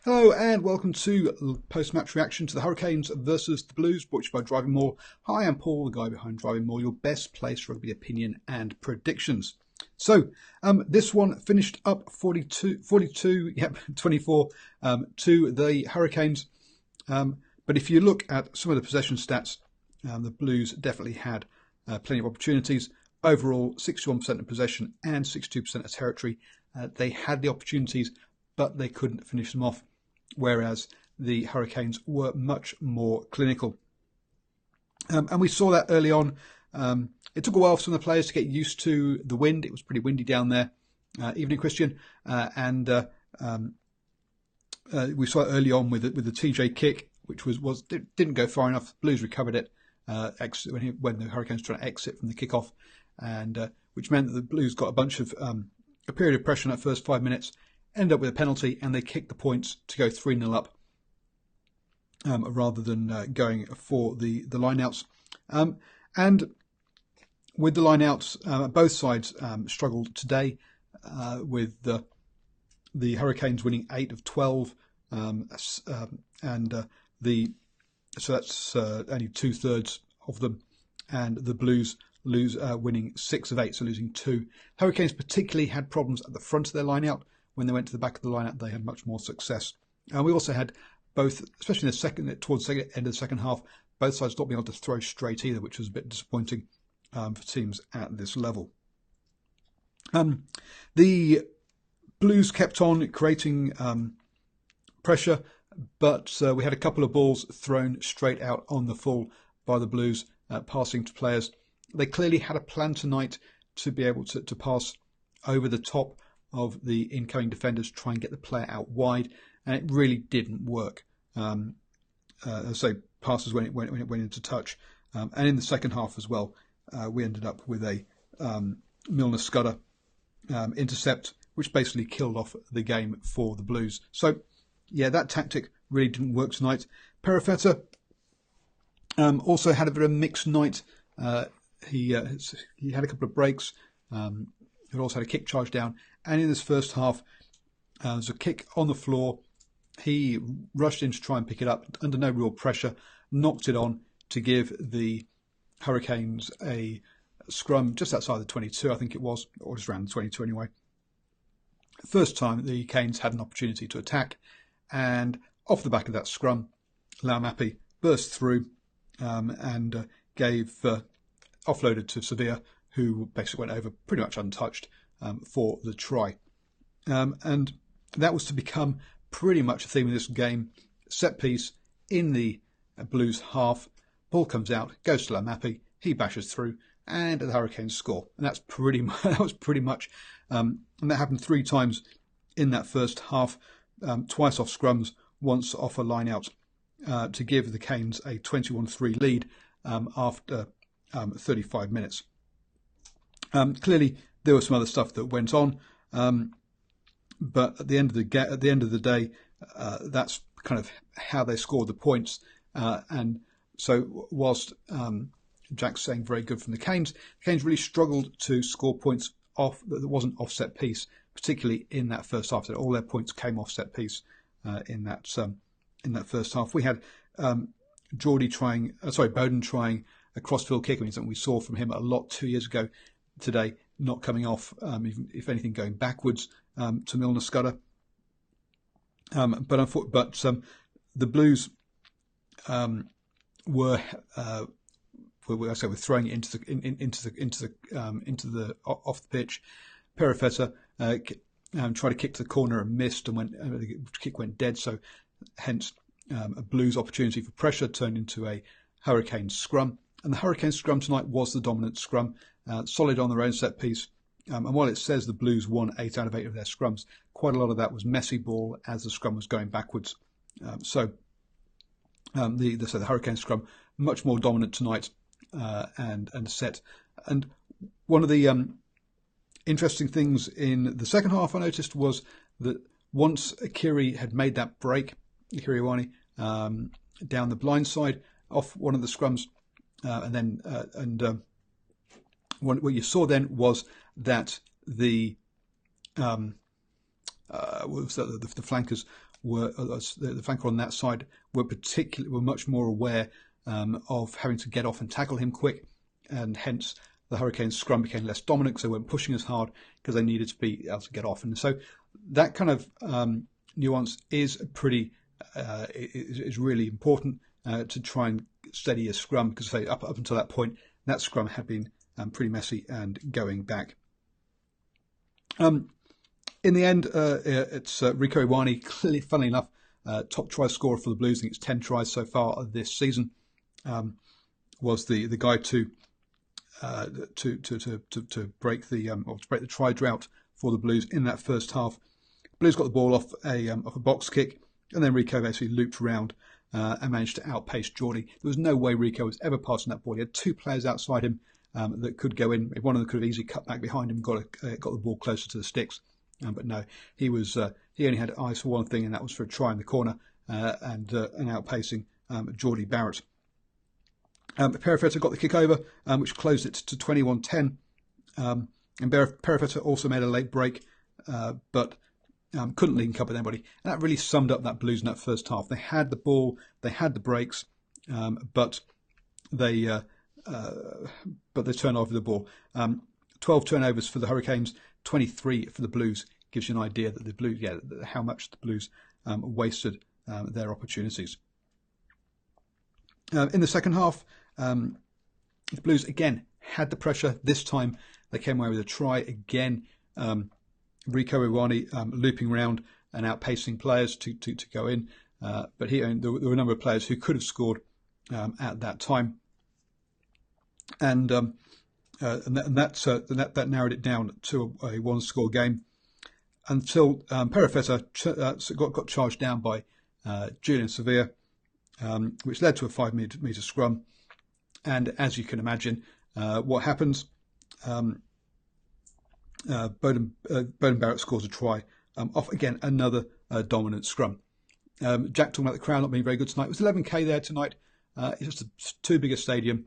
Hello and welcome to post-match reaction to the Hurricanes versus the Blues, brought to you by DrivingMaul. Hi, I'm Paul, the guy behind DrivingMaul, your best place for rugby opinion and predictions. So this one finished up 24 to the Hurricanes. But if you look at some of the possession stats, the Blues definitely had plenty of opportunities. Overall, 61% of possession and 62% of territory. They had the opportunities, but they couldn't finish them off, whereas the Hurricanes were much more clinical. And we saw that early on. It took a while for some of the players to get used to the wind. It was pretty windy down there. Evening, Christian. We saw it early on with the TJ kick, which didn't go far enough. Blues recovered it when the Hurricanes were trying to exit from the kickoff, and which meant that the Blues got a period of pressure in that first 5 minutes. Ended up with a penalty, and they kicked the points to go 3-0 up, rather than going for the lineouts. And with the lineouts, both sides struggled today, with the Hurricanes winning 8 of 12, so that's only 2/3 of them, and the Blues winning 6 of 8, so losing 2. Hurricanes particularly had problems at the front of their lineout. When they went to the back of the lineup, they had much more success. And we also had both, especially towards the end of the second half, both sides not being able to throw straight either, which was a bit disappointing for teams at this level. The Blues kept on creating pressure, but we had a couple of balls thrown straight out on the full by the Blues, passing to players. They clearly had a plan tonight to be able to pass over the top of the incoming defenders, try and get the player out wide, and it really didn't work. So passes when it went into touch, and in the second half as well, we ended up with a Milner Scudder intercept, which basically killed off the game for the Blues. So yeah, that tactic really didn't work tonight. Perifetta also had a bit of a mixed night. He had a couple of breaks. He also had a kick charge down, and in this first half, there's a kick on the floor. He rushed in to try and pick it up under no real pressure, knocked it on to give the Hurricanes a scrum just outside the 22, I think it was, or just around the 22 anyway. First time the Canes had an opportunity to attack, and off the back of that scrum, Laumapi burst through and gave offloaded to Sevilla, who basically went over pretty much untouched for the try. And that was to become pretty much a theme of this game. Set piece in the Blues half. Ball comes out, goes to Laumapi, he bashes through, and the Hurricanes score. And that was pretty much, and that happened 3 times in that first half, twice off scrums, once off a line out, to give the Canes a 21-3 lead after 35 minutes. Clearly, there was some other stuff that went on, but at the end of the day, that's kind of how they scored the points. And so, whilst Jack's saying very good from the Canes really struggled to score points off that wasn't offset piece, particularly in that first half. So all their points came off set piece in that first half. We had Bowden trying a crossfield kick. I mean, something we saw from him a lot 2 years ago. Today, not coming off, even if anything, going backwards to Milner Scudder. But the Blues were throwing it into the off the pitch. Perifetta tried to kick to the corner and missed, and the kick went dead. So hence a Blues opportunity for pressure turned into a Hurricane scrum. And the Hurricane scrum tonight was the dominant scrum, solid on their own set piece. And while it says the Blues won 8 out of 8 of their scrums, quite a lot of that was messy ball as the scrum was going backwards. So the Hurricane scrum much more dominant tonight and set. And one of the interesting things in the second half I noticed was that once Akiri had made that break, Akiri Iwani, down the blind side off one of the scrums, and what you saw then was that the flankers were the flanker on that side were much more aware of having to get off and tackle him quick, and hence the Hurricanes' scrum became less dominant because they weren't pushing as hard because they needed to be able to get off. And so that kind of nuance is is really important to try and steady a scrum, because up until that point, that scrum had been pretty messy and going back. In the end, it's Rieko Ioane, clearly, funnily enough, top try scorer for the Blues. I think it's 10 tries so far this season. Was the guy to break the try drought for the Blues in that first half. Blues got the ball off a box kick, and then Rieko basically looped around and managed to outpace Geordie. There was no way Rieko was ever passing that ball. He had two players outside him that could go in. One of them could have easily cut back behind him, got the ball closer to the sticks. But no, he only had eyes for one thing, and that was for a try in the corner and outpacing Geordie Barrett. Perifetta got the kick over, which closed it to 21-10. And Perifetta also made a late break, but couldn't link up with anybody. And that really summed up that Blues in that first half. They had the ball, they had the breaks, but they turned over the ball. 12 turnovers for the Hurricanes, 23 for the Blues. Gives you an idea that the Blues, how much the Blues wasted their opportunities. In the second half, the Blues again had the pressure. This time they came away with a try again. Rieko Ioane looping around and outpacing players to go in, but there were a number of players who could have scored at that time, and that narrowed it down to a one-score game until Perifetta got charged down by Julian Sevilla, which led to a 5-metre scrum. And as you can imagine, what happens? Bowden Barrett scores a try off again another dominant scrum. Jack talking about the crowd not being very good tonight. It was 11k there tonight. It's just too big a stadium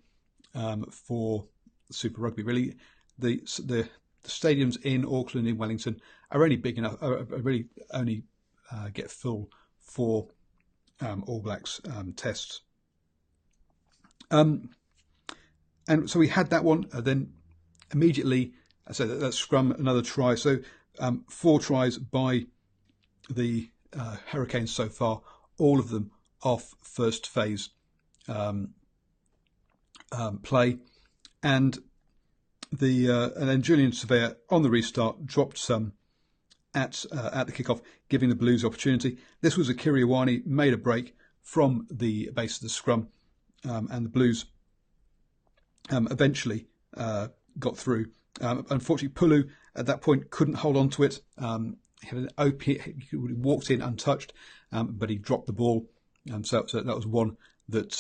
for Super Rugby. Really, the stadiums in Auckland, in Wellington, are only big enough. Really only get full for All Blacks tests. And so we had that one. Then immediately, I said that scrum, another try. So 4 tries by the Hurricanes so far, all of them off first phase play, and then Julian Sevilla on the restart dropped some at the kickoff, giving the Blues opportunity. This was Rieko Ioane made a break from the base of the scrum, and the Blues eventually got through. Unfortunately, Pulu at that point couldn't hold on to it. He had an OP, he walked in untouched, but he dropped the ball. So that was one that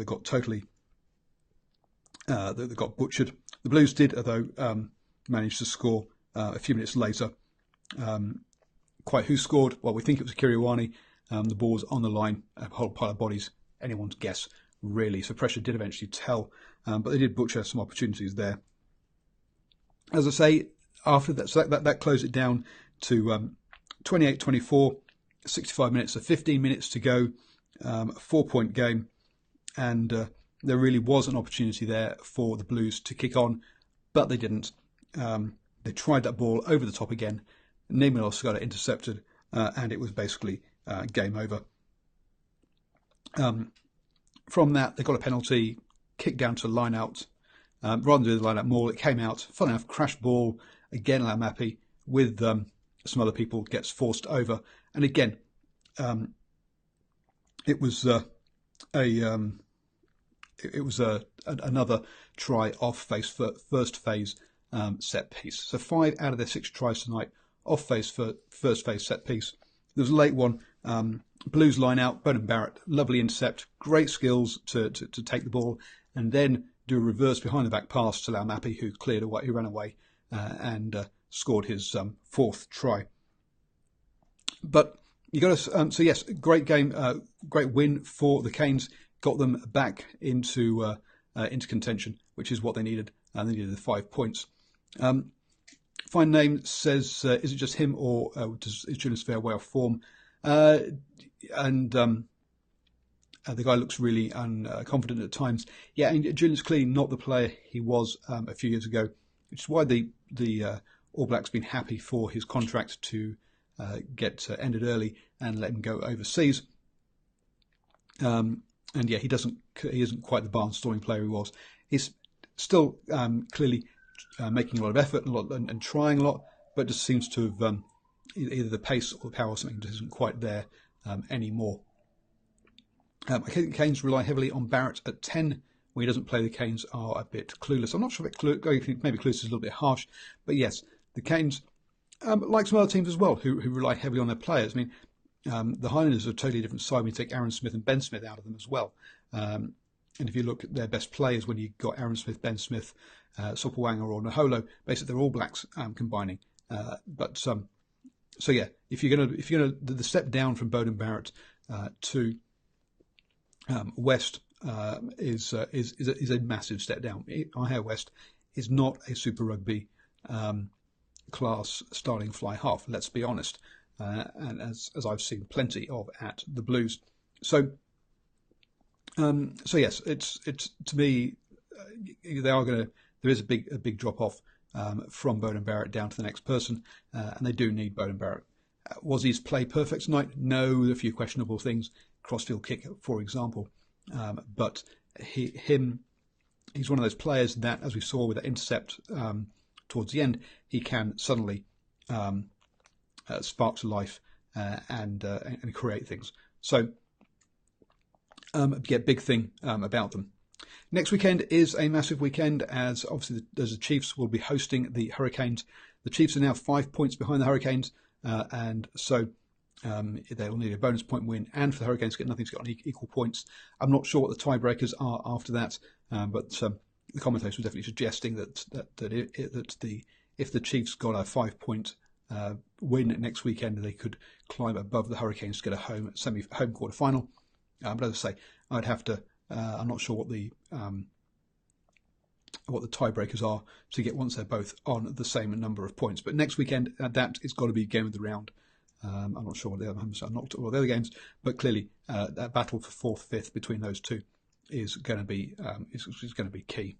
got totally that got butchered. The Blues did, though, manage to score a few minutes later. Quite who scored? Well, we think it was Rieko Ioane. The ball was on the line, a whole pile of bodies. Anyone's guess, really. So pressure did eventually tell, but they did butcher some opportunities there. As I say, after that, so that closed it down to 28-24, 65 minutes, so 15 minutes to go, a 4-point game, and there really was an opportunity there for the Blues to kick on, but they didn't. They tried that ball over the top again. Neiman got it intercepted, and it was basically game over. From that, they got a penalty, kicked down to line out. Rather than do the line out maul, it came out. Fun enough, crash ball again. Laumapi with some other people gets forced over, and again, it was another try off first phase set piece. So 5 out of their 6 tries tonight off first phase set piece. There was a late one. Blues line out. Bowden Barrett, lovely intercept, great skills to take the ball, and then do a reverse behind the back pass to Laumapi, who cleared away, who ran away and scored his 4th try. But you got to so yes, great game, great win for the Canes. Got them back into contention, which is what they needed and they needed the 5 points. Fine Name says, is it just him, or is Julius Fair way off form? The guy looks really confident at times. Yeah, and Julian's clearly not the player he was a few years ago, which is why the All Blacks have been happy for his contract to get ended early and let him go overseas. And yeah, he isn't quite the barnstorming player he was. He's still clearly making a lot of effort and trying a lot, but just seems to have either the pace or the power or something just isn't quite there anymore. I think Canes rely heavily on Barrett at 10. When he doesn't play, the Canes are a bit clueless. I'm not sure if maybe clueless is a little bit harsh, but yes, the Canes, like some other teams as well, who rely heavily on their players. I mean, the Highlanders are a totally different side when you take Aaron Smith and Ben Smith out of them as well. And if you look at their best players, when you've got Aaron Smith, Ben Smith, Sopawanga or Naholo, basically they're All Blacks combining. So yeah, if you're gonna the step down from Beauden Barrett to West is a massive step down. Ihair West is not a Super Rugby class starting fly half. Let's be honest, and as I've seen plenty of at the Blues. So yes, it's to me there is a big drop off from Beauden Barrett down to the next person, and they do need Beauden Barrett. Was his play perfect tonight? No, a few questionable things. Crossfield kick, for example, but he's one of those players that, as we saw with the intercept towards the end, he can suddenly spark to life and create things. So big thing about them. Next weekend is a massive weekend, as obviously the Chiefs will be hosting the Hurricanes. The Chiefs are now 5 points behind the Hurricanes, and so they'll need a bonus point win, and for the Hurricanes to get nothing to get on equal points. I'm not sure what the tiebreakers are after that, but the commentators were definitely suggesting that if the Chiefs got a 5 point win next weekend, they could climb above the Hurricanes to get a home quarter final. But as I say, I'd have to. I'm not sure what the tiebreakers are to get once they're both on the same number of points. But next weekend, that is got to be game of the round. I'm not sure what the other games, but clearly that battle for fourth, fifth between those two is going to be key.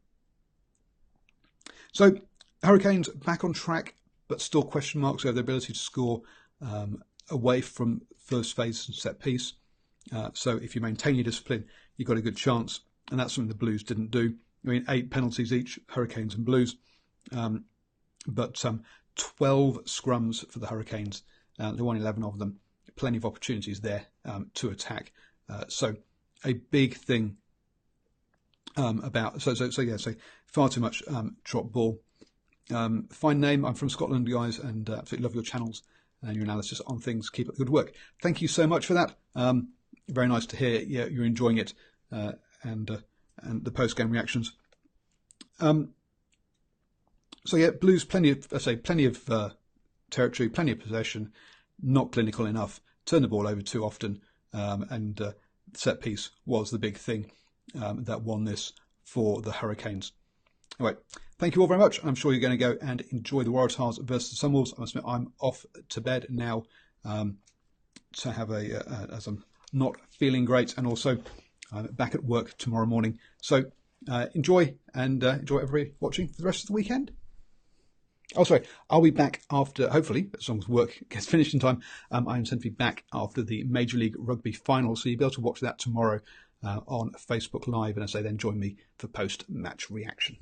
So Hurricanes back on track, but still question marks over their ability to score away from first phase and set piece. So if you maintain your discipline, you've got a good chance, and that's something the Blues didn't do. I mean, 8 penalties each, Hurricanes and Blues, but 12 scrums for the Hurricanes. They won 11 of them. Plenty of opportunities there to attack. So a big thing about so far too much drop ball. Fine name. I'm from Scotland, guys, and absolutely love your channels and your analysis on things. Keep up the good work. Thank you so much for that. Very nice to hear you're enjoying it and the post game reactions. So yeah, Blues plenty of territory, plenty of possession, not clinical enough, turn the ball over too often, and set piece was the big thing that won this for the Hurricanes. Anyway, thank you all very much. I'm sure you're going to go and enjoy the Waratahs versus the Sunwolves. I must admit, I'm off to bed now to have as I'm not feeling great, and also I'm back at work tomorrow morning. So enjoy everybody watching for the rest of the weekend. Oh, sorry, I'll be back after, hopefully, as long as work gets finished in time, I intend to be back after the Major League Rugby final, so you'll be able to watch that tomorrow on Facebook Live, and as I say, then join me for post-match reaction.